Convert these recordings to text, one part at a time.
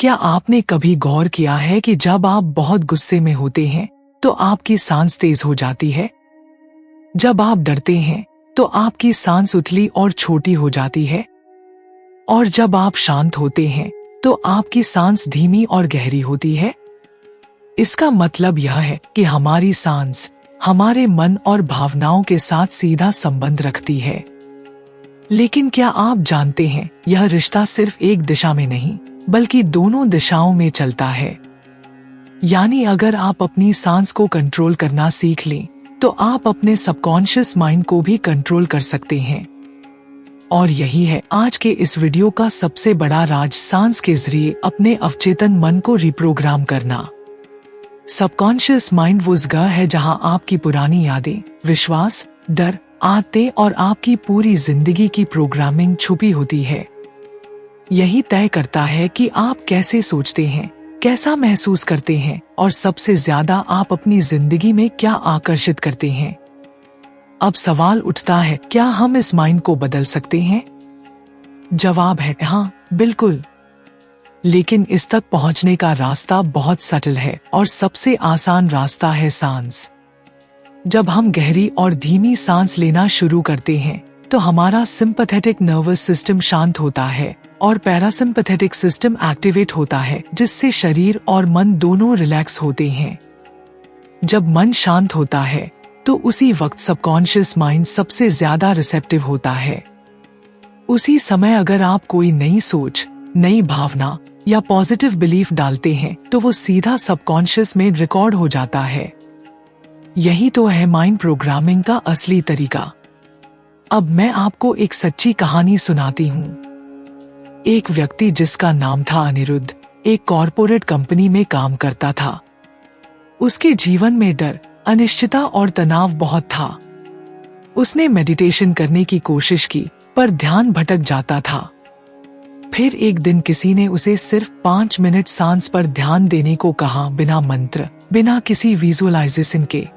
क्या आपने कभी गौर किया है कि जब आप बहुत गुस्से में होते हैं तो आपकी सांस तेज हो जाती है? जब आप डरते हैं तो आपकी सांस उथली और छोटी हो जाती है, और जब आप शांत होते हैं तो आपकी सांस धीमी और गहरी होती है। इसका मतलब यह है कि हमारी सांस हमारे मन और भावनाओं के साथ सीधा संबंध रखती है। लेकिन क्या आप जानते हैं, यह रिश्ता सिर्फ एक दिशा में नहीं बल्कि दोनों दिशाओं में चलता है। यानी अगर आप अपनी सांस को कंट्रोल करना सीख लें तो आप अपने सबकॉन्शियस माइंड को भी कंट्रोल कर सकते हैं। और यही है आज के इस वीडियो का सबसे बड़ा राज, सांस के जरिए अपने अवचेतन मन को रिप्रोग्राम करना। सबकॉन्शियस माइंड वो जगह है जहां आपकी पुरानी यादें, विश्वास, डर, आदतें और आपकी पूरी जिंदगी की प्रोग्रामिंग छुपी होती है। यही तय करता है कि आप कैसे सोचते हैं, कैसा महसूस करते हैं और सबसे ज्यादा आप अपनी जिंदगी में क्या आकर्षित करते हैं। अब सवाल उठता है, क्या हम इस माइंड को बदल सकते हैं? जवाब है हाँ, बिल्कुल। लेकिन इस तक पहुंचने का रास्ता बहुत सटल है और सबसे आसान रास्ता है सांस। जब हम गहरी और धीमी सांस लेना शुरू करते हैं तो हमारा सिंपैथेटिक नर्वस सिस्टम शांत होता है और पैरासिम्पैथेटिक सिस्टम एक्टिवेट होता है, जिससे शरीर और मन दोनों रिलैक्स होते हैं। जब मन शांत होता है तो उसी वक्त सबकॉन्शियस माइंड सबसे ज्यादा रिसेप्टिव होता है। उसी समय अगर आप कोई नई सोच, नई भावना या पॉजिटिव बिलीफ डालते हैं तो वो सीधा सबकॉन्शियस में रिकॉर्ड हो जाता है। यही तो है माइंड प्रोग्रामिंग का असली तरीका। अब मैं आपको एक सच्ची कहानी सुनाती हूँ। एक व्यक्ति जिसका नाम था अनिरुद्ध, एक कॉरपोरेट कंपनी में काम करता था। उसके जीवन में डर, अनिश्चितता और तनाव बहुत था। उसने मेडिटेशन करने की कोशिश की पर ध्यान भटक जाता था। फिर एक दिन किसी ने उसे सिर्फ 5 मिनट सांस पर ध्यान देने को कहा, बिना मंत्र, बिना किसी विजुअलाइजेशन के।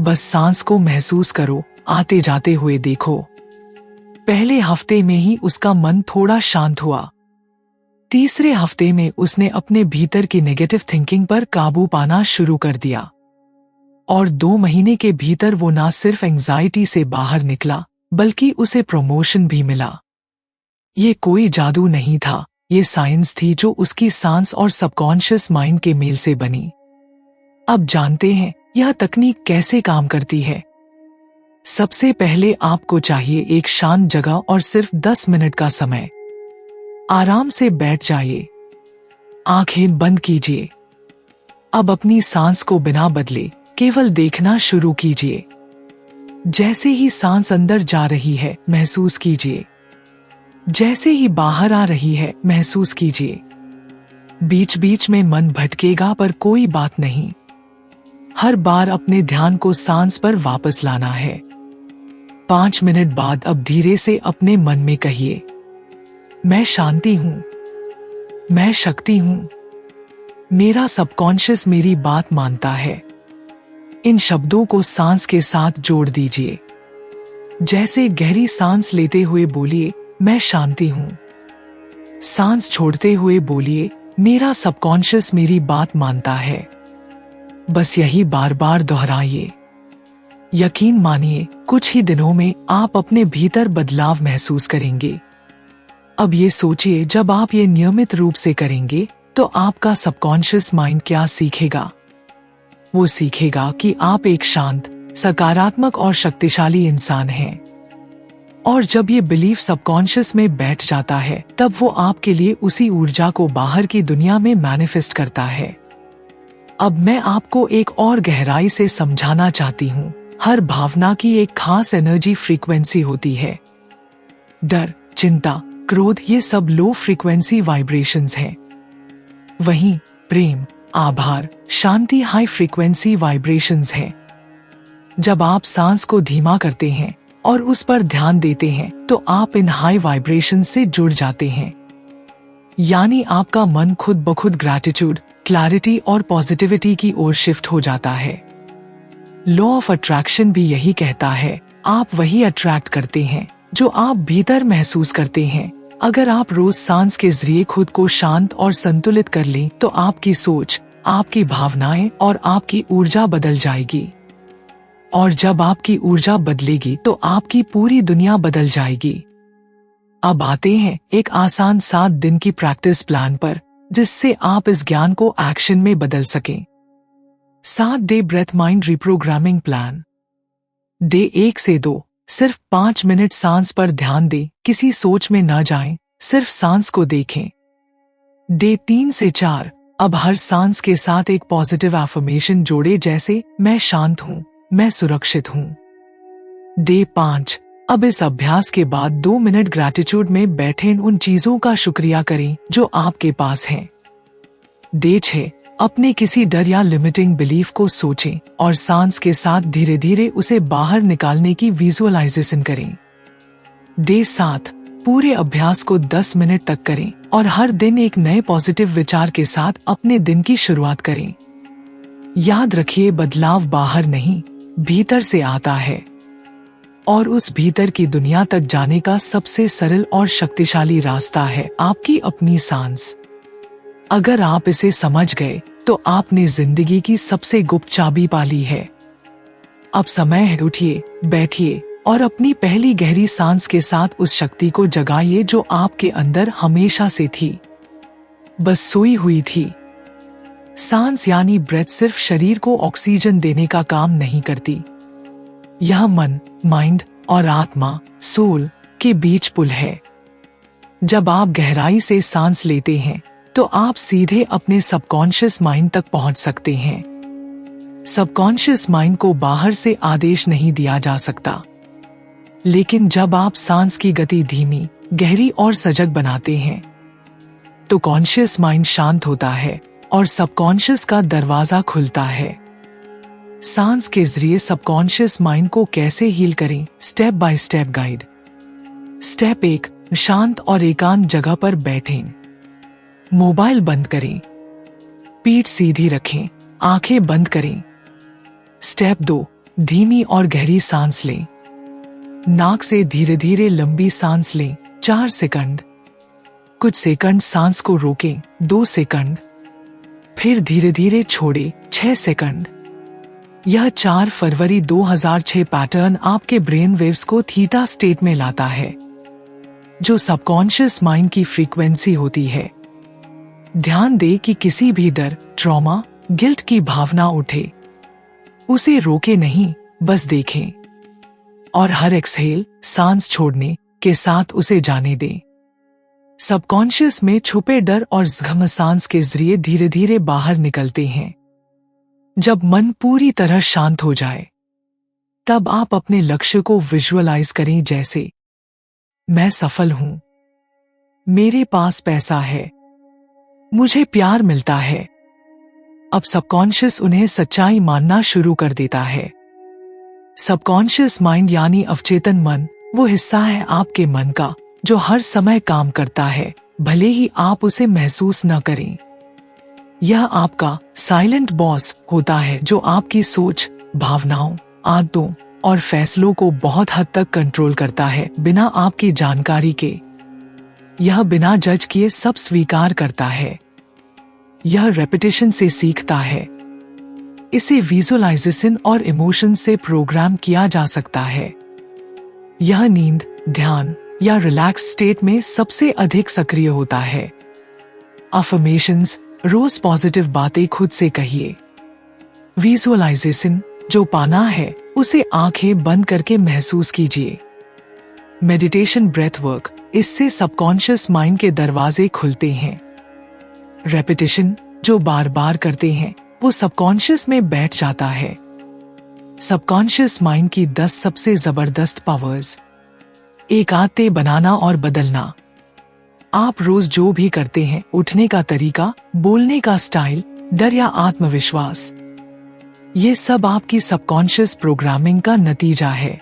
बस सांस को महसूस करो, आते जाते हुए देखो। पहले हफ्ते में ही उसका मन थोड़ा शांत हुआ। तीसरे हफ्ते में उसने अपने भीतर की नेगेटिव थिंकिंग पर काबू पाना शुरू कर दिया। और 2 महीने के भीतर वो ना सिर्फ एंजाइटी से बाहर निकला बल्कि उसे प्रमोशन भी मिला। ये कोई जादू नहीं था, ये साइंस थी जो उसकी सांस और सबकॉन्शियस माइंड के मेल से बनी। अब जानते हैं यह तकनीक कैसे काम करती है। सबसे पहले आपको चाहिए एक शांत जगह और सिर्फ 10 मिनट का समय। आराम से बैठ जाइए, आंखें बंद कीजिए। अब अपनी सांस को बिना बदले केवल देखना शुरू कीजिए। जैसे ही सांस अंदर जा रही है महसूस कीजिए, जैसे ही बाहर आ रही है महसूस कीजिए। बीच बीच में मन भटकेगा पर कोई बात नहीं। हर बार अपने ध्यान को सांस पर वापस लाना है। 5 मिनट बाद अब धीरे से अपने मन में कहिए, मैं शांति हूं, मैं शक्ति हूं, मेरा सबकॉन्शियस मेरी बात मानता है। इन शब्दों को सांस के साथ जोड़ दीजिए। जैसे गहरी सांस लेते हुए बोलिए, मैं शांति हूं। सांस छोड़ते हुए बोलिए, मेरा सबकॉन्शियस मेरी बात मानता है। बस यही बार बार दोहराइए। यकीन मानिए, कुछ ही दिनों में आप अपने भीतर बदलाव महसूस करेंगे। अब ये सोचिए, जब आप ये नियमित रूप से करेंगे तो आपका सबकॉन्शियस माइंड क्या सीखेगा। वो सीखेगा कि आप एक शांत, सकारात्मक और शक्तिशाली इंसान हैं। और जब ये बिलीफ सबकॉन्शियस में बैठ जाता है तब वो आपके लिए उसी ऊर्जा को बाहर की दुनिया में मैनिफेस्ट करता है। अब मैं आपको एक और गहराई से समझाना चाहती हूँ। हर भावना की एक खास एनर्जी फ्रीक्वेंसी होती है। डर, चिंता, क्रोध, ये सब लो फ्रीक्वेंसी वाइब्रेशंस हैं। वहीं प्रेम, आभार, शांति हाई फ्रीक्वेंसी वाइब्रेशंस हैं। जब आप सांस को धीमा करते हैं और उस पर ध्यान देते हैं तो आप इन हाई वाइब्रेशन से जुड़ जाते हैं। यानी आपका मन खुद ब खुद ग्रैटिट्यूड, क्लैरिटी और पॉजिटिविटी की ओर शिफ्ट हो जाता है। लॉ ऑफ अट्रैक्शन भी यही कहता है, आप वही अट्रैक्ट करते हैं जो आप भीतर महसूस करते हैं। अगर आप रोज सांस के जरिए खुद को शांत और संतुलित कर लें तो आपकी सोच, आपकी भावनाएं और आपकी ऊर्जा बदल जाएगी। और जब आपकी ऊर्जा बदलेगी तो आपकी पूरी दुनिया बदल जाएगी। अब आते हैं एक आसान 7 दिन की प्रैक्टिस प्लान पर, जिससे आप इस ज्ञान को एक्शन में बदल सकें। 7 day breath mind reprogramming plan. Day 1 से 2 सिर्फ 5 मिनट सांस पर ध्यान दें, किसी सोच में न जाएं, सिर्फ सांस को देखें। डे 3 से 4 अब हर सांस के साथ एक पॉजिटिव एफर्मेशन जोड़े, जैसे मैं शांत हूं, मैं सुरक्षित हूं। डे 5 अब इस अभ्यास के बाद 2 मिनट ग्रैटिट्यूड में बैठे उन चीजों का शुक्रिया करें जो आपके पास हैं। डे 6 अपने किसी डर या लिमिटिंग बिलीफ को सोचें और सांस के साथ धीरे धीरे उसे बाहर निकालने की विजुअलाइजेशन करें। डे 7 पूरे अभ्यास को 10 मिनट तक करें और हर दिन एक नए पॉजिटिव विचार के साथ अपने दिन की शुरुआत करें। याद रखिए, बदलाव बाहर नहीं, भीतर से आता है और उस भीतर की दुनिया तक जाने का सबसे सरल और शक्तिशाली रास्ता है आपकी अपनी सांस। अगर आप इसे समझ गए तो आपने जिंदगी की सबसे गुप्त चाबी पाली है। अब समय है, उठिए, बैठिए और अपनी पहली गहरी सांस के साथ उस शक्ति को जगाइए जो आपके अंदर हमेशा से थी, बस सोई हुई थी। सांस यानी ब्रेथ सिर्फ शरीर को ऑक्सीजन देने का काम नहीं करती। यह मन, माइंड और आत्मा, सोल के बीच पुल है। जब आप गहराई से सांस लेते हैं तो आप सीधे अपने सबकॉन्शियस माइंड तक पहुंच सकते हैं। सबकॉन्शियस माइंड को बाहर से आदेश नहीं दिया जा सकता, लेकिन जब आप सांस की गति धीमी, गहरी और सजग बनाते हैं तो कॉन्शियस माइंड शांत होता है और सबकॉन्शियस का दरवाजा खुलता है। सांस के जरिए सबकॉन्शियस माइंड को कैसे हील करें, step by step guide. Step 1 शांत और एकांत जगह पर बैठें। मोबाइल बंद करें, पीठ सीधी रखें, आंखें बंद करें। स्टेप 2 धीमी और गहरी सांस लें। नाक से धीरे धीरे लंबी सांस लें, 4 सेकंड। कुछ सेकंड सांस को रोकें, 2 सेकंड। फिर धीरे धीरे छोड़ें, 6 सेकंड। यह 4 फरवरी 2006 पैटर्न आपके ब्रेन वेव्स को थीटा स्टेट में लाता है, जो सबकॉन्शियस माइंड की फ्रीक्वेंसी होती है। ध्यान दे कि किसी भी डर, ट्रॉमा, गिल्ट की भावना उठे, उसे रोके नहीं, बस देखें और हर एक्सहेल सांस छोड़ने के साथ उसे जाने दें। सबकॉन्शियस में छुपे डर और जख्म सांस के जरिए धीरे धीरे बाहर निकलते हैं। जब मन पूरी तरह शांत हो जाए तब आप अपने लक्ष्य को विजुअलाइज करें, जैसे मैं सफल हूं, मेरे पास पैसा है, मुझे प्यार मिलता है। अब सबकॉन्शियस उन्हें सच्चाई मानना शुरू कर देता है। सबकॉन्शियस माइंड यानी अवचेतन मन वो हिस्सा है आपके मन का जो हर समय काम करता है, भले ही आप उसे महसूस न करें। यह आपका साइलेंट बॉस होता है जो आपकी सोच, भावनाओं, आदतों और फैसलों को बहुत हद तक कंट्रोल करता है, बिना आपकी जानकारी के। यह बिना जज किए सब स्वीकार करता है। यह रेपिटेशन से सीखता है। इसे विजुअलाइजेशन और इमोशन से प्रोग्राम किया जा सकता है। यह नींद, ध्यान या रिलैक्स स्टेट में सबसे अधिक सक्रिय होता है। अफर्मेशंस, रोज पॉजिटिव बातें खुद से कहिए। विजुअलाइजेशन, जो पाना है उसे आंखें बंद करके महसूस कीजिए। मेडिटेशन, ब्रेथ वर्क, इससे सबकॉन्शियस माइंड के दरवाजे खुलते हैं। रेपिटेशन, जो बार बार करते हैं वो सबकॉन्शियस में बैठ जाता है। सबकॉन्शियस माइंड की 10 सबसे जबरदस्त पावर्स। एक आदतें बनाना और बदलना। आप रोज जो भी करते हैं, उठने का तरीका, बोलने का स्टाइल, डर या आत्मविश्वास, ये सब आपकी सबकॉन्शियस प्रोग्रामिंग का नतीजा है।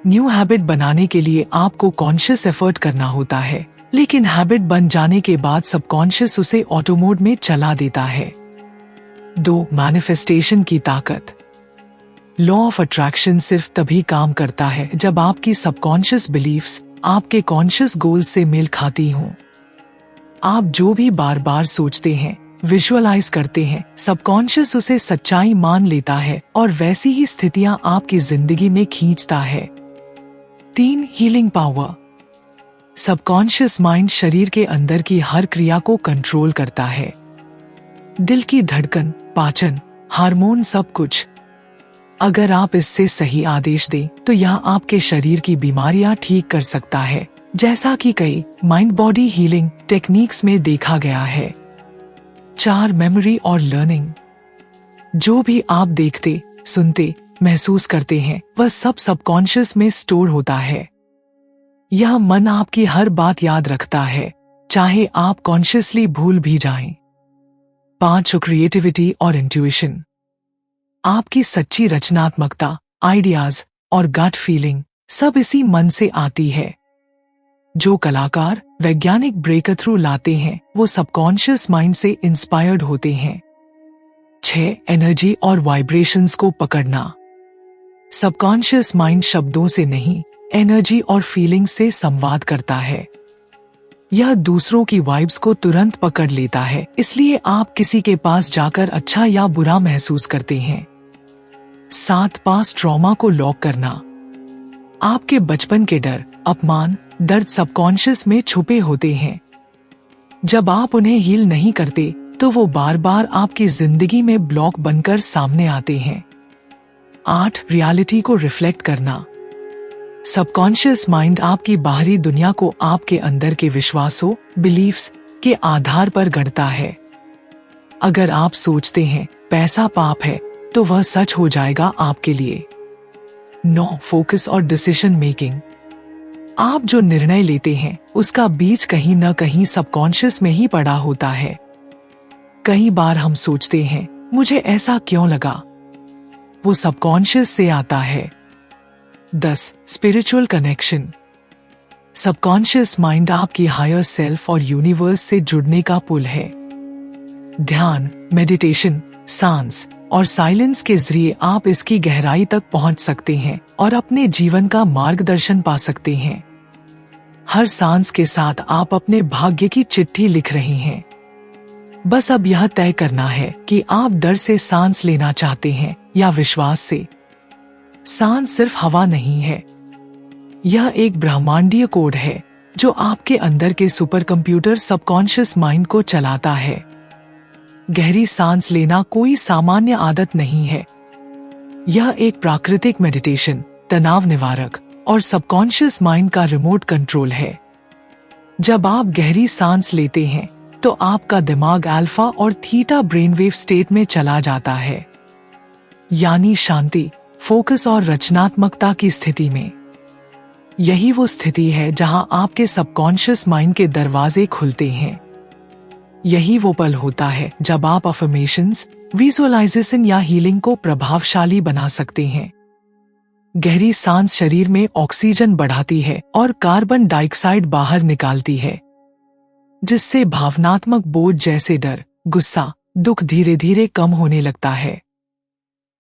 न्यू हैबिट बनाने के लिए आपको कॉन्शियस एफर्ट करना होता है, लेकिन हैबिट बन जाने के बाद सबकॉन्शियस उसे ऑटो मोड में चला देता है। 2 मैनिफेस्टेशन की ताकत। लॉ ऑफ अट्रैक्शन सिर्फ तभी काम करता है जब आपकी सबकॉन्शियस बिलीफ्स आपके कॉन्शियस गोल से मेल खाती हों। आप जो भी बार बार सोचते हैं, विजुअलाइज करते हैं, सबकॉन्शियस उसे सच्चाई मान लेता है और वैसी ही स्थितियां आपकी जिंदगी में खींचता है। 3. Healing power. सबकॉन्शियस माइंड शरीर के अंदर की हर क्रिया को कंट्रोल करता है। दिल की धड़कन, पाचन, हार्मोन, सब कुछ। अगर आप इससे सही आदेश दें तो यह आपके शरीर की बीमारियां ठीक कर सकता है, जैसा कि कई माइंड बॉडी हीलिंग टेक्निक्स में देखा गया है। 4. मेमोरी और लर्निंग। जो भी आप देखते, सुनते, महसूस करते हैं वह सब सबकॉन्शियस में स्टोर होता है। यह मन आपकी हर बात याद रखता है, चाहे आप कॉन्शियसली भूल भी जाएं। 5. क्रिएटिविटी और इंट्यूशन। आपकी सच्ची रचनात्मकता, आइडियाज और गट फीलिंग सब इसी मन से आती है। जो कलाकार वैज्ञानिक ब्रेक थ्रू लाते हैं वो सबकॉन्शियस माइंड से इंस्पायर्ड होते हैं। 6. एनर्जी और वाइब्रेशंस को पकड़ना। सबकॉन्शियस माइंड शब्दों से नहीं, एनर्जी और फीलिंग से संवाद करता है। यह दूसरों की वाइब्स को तुरंत पकड़ लेता है, इसलिए आप किसी के पास जाकर अच्छा या बुरा महसूस करते हैं। 7. पास्ट ट्रॉमा को लॉक करना। आपके बचपन के डर, अपमान, दर्द सबकॉन्शियस में छुपे होते हैं। जब आप उन्हें हील नहीं करते तो वो बार बार आपकी जिंदगी में ब्लॉक बनकर सामने आते हैं। 8. रियलिटी को रिफ्लेक्ट करना। सबकॉन्शियस माइंड आपकी बाहरी दुनिया को आपके अंदर के विश्वासों, बिलीफ्स के आधार पर गढ़ता है। अगर आप सोचते हैं पैसा पाप है तो वह सच हो जाएगा आपके लिए। 9. फोकस और डिसीजन मेकिंग। आप जो निर्णय लेते हैं उसका बीज कहीं न कहीं सबकॉन्शियस में ही पड़ा होता है। कई बार हम सोचते हैं मुझे ऐसा क्यों लगा, वो सबकॉन्शियस से आता है। 10. Spiritual connection. सबकॉन्शियस माइंड आपकी हायर सेल्फ और यूनिवर्स से जुड़ने का पुल है। ध्यान, मेडिटेशन, सांस और साइलेंस के जरिए आप इसकी गहराई तक पहुंच सकते हैं और अपने जीवन का मार्गदर्शन पा सकते हैं। हर सांस के साथ आप अपने भाग्य की चिट्ठी लिख रहे हैं। बस अब यह तय करना है कि आप डर से सांस लेना चाहते हैं या विश्वास से। सांस सिर्फ हवा नहीं है, यह एक ब्रह्मांडीय कोड है जो आपके अंदर के सुपर कंप्यूटर सबकॉन्शियस माइंड को चलाता है। गहरी सांस लेना कोई सामान्य आदत नहीं है, यह एक प्राकृतिक मेडिटेशन, तनाव निवारक और सबकॉन्शियस माइंड का रिमोट कंट्रोल है। जब आप गहरी सांस लेते हैं तो आपका दिमाग अल्फा और थीटा ब्रेनवेव स्टेट में चला जाता है, यानी शांति, फोकस और रचनात्मकता की स्थिति में। यही वो स्थिति है जहां आपके सबकॉन्शियस माइंड के दरवाजे खुलते हैं। यही वो पल होता है जब आप अफर्मेशंस, विजुअलाइजेशन या हीलिंग को प्रभावशाली बना सकते हैं। गहरी सांस शरीर में ऑक्सीजन बढ़ाती है और कार्बन डाइऑक्साइड बाहर निकालती है, जिससे भावनात्मक बोझ जैसे डर, गुस्सा, दुख धीरे धीरे कम होने लगता है।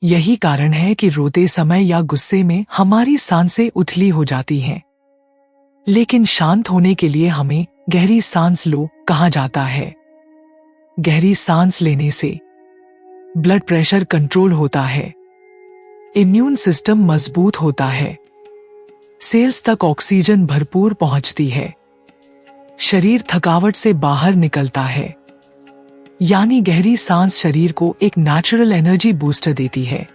यही कारण है कि रोते समय या गुस्से में हमारी सांसें उथली हो जाती हैं। लेकिन शांत होने के लिए हमें गहरी सांस लो कहा जाता है। गहरी सांस लेने से ब्लड प्रेशर कंट्रोल होता है, इम्यून सिस्टम मजबूत होता है, सेल्स तक ऑक्सीजन भरपूर पहुंचती है, शरीर थकावट से बाहर निकलता है। यानी गहरी सांस शरीर को एक नेचुरल एनर्जी बूस्टर देती है।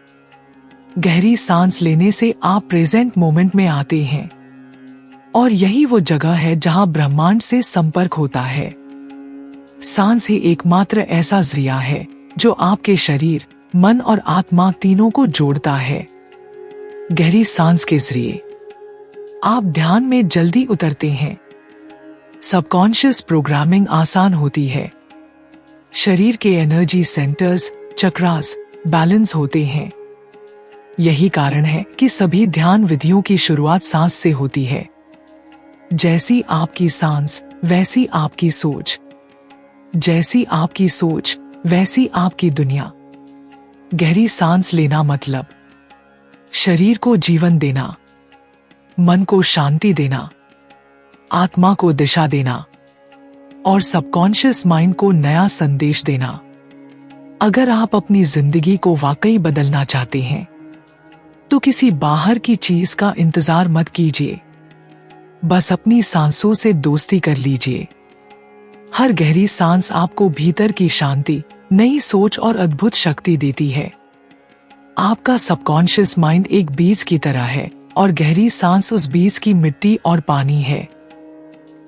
गहरी सांस लेने से आप प्रेजेंट मोमेंट में आते हैं और यही वो जगह है जहां ब्रह्मांड से संपर्क होता है। सांस ही एकमात्र ऐसा जरिया है जो आपके शरीर, मन और आत्मा तीनों को जोड़ता है। गहरी सांस के जरिए आप ध्यान में जल्दी उतरते हैं, सबकॉन्शियस प्रोग्रामिंग आसान होती है, शरीर के एनर्जी सेंटर्स, चक्रास बैलेंस होते हैं। यही कारण है कि सभी ध्यान विधियों की शुरुआत सांस से होती है। जैसी आपकी सांस वैसी आपकी सोच, जैसी आपकी सोच वैसी आपकी दुनिया। गहरी सांस लेना मतलब शरीर को जीवन देना, मन को शांति देना, आत्मा को दिशा देना और सबकॉन्शियस माइंड को नया संदेश देना। अगर आप अपनी जिंदगी को वाकई बदलना चाहते हैं तो किसी बाहर की चीज का इंतजार मत कीजिए, बस अपनी सांसों से दोस्ती कर लीजिए। हर गहरी सांस आपको भीतर की शांति, नई सोच और अद्भुत शक्ति देती है। आपका सबकॉन्शियस माइंड एक बीज की तरह है और गहरी सांस उस बीज की मिट्टी और पानी है।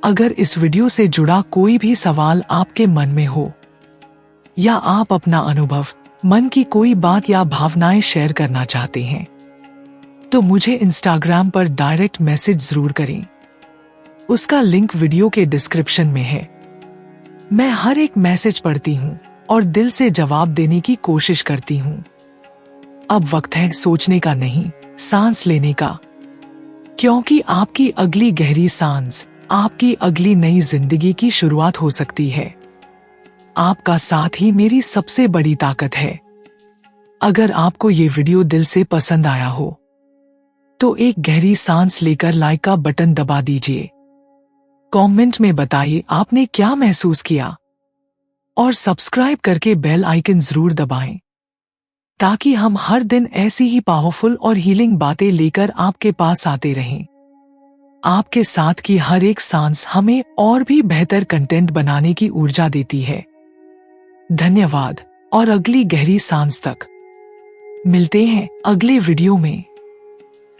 अगर इस वीडियो से जुड़ा कोई भी सवाल आपके मन में हो या आप अपना अनुभव, मन की कोई बात या भावनाएं शेयर करना चाहते हैं तो मुझे इंस्टाग्राम पर डायरेक्ट मैसेज जरूर करें। उसका लिंक वीडियो के डिस्क्रिप्शन में है। मैं हर एक मैसेज पढ़ती हूँ और दिल से जवाब देने की कोशिश करती हूँ। अब वक्त है सोचने का नहीं, सांस लेने का, क्योंकि आपकी अगली गहरी सांस आपकी अगली नई जिंदगी की शुरुआत हो सकती है। आपका साथ ही मेरी सबसे बड़ी ताकत है। अगर आपको ये वीडियो दिल से पसंद आया हो तो एक गहरी सांस लेकर लाइक का बटन दबा दीजिए। कमेंट में बताइए आपने क्या महसूस किया और सब्सक्राइब करके बेल आइकन जरूर दबाएं ताकि हम हर दिन ऐसी ही पावरफुल और हीलिंग बातें लेकर आपके पास आते रहें। आपके साथ की हर एक सांस हमें और भी बेहतर कंटेंट बनाने की ऊर्जा देती है। धन्यवाद और अगली गहरी सांस तक मिलते हैं अगले वीडियो में।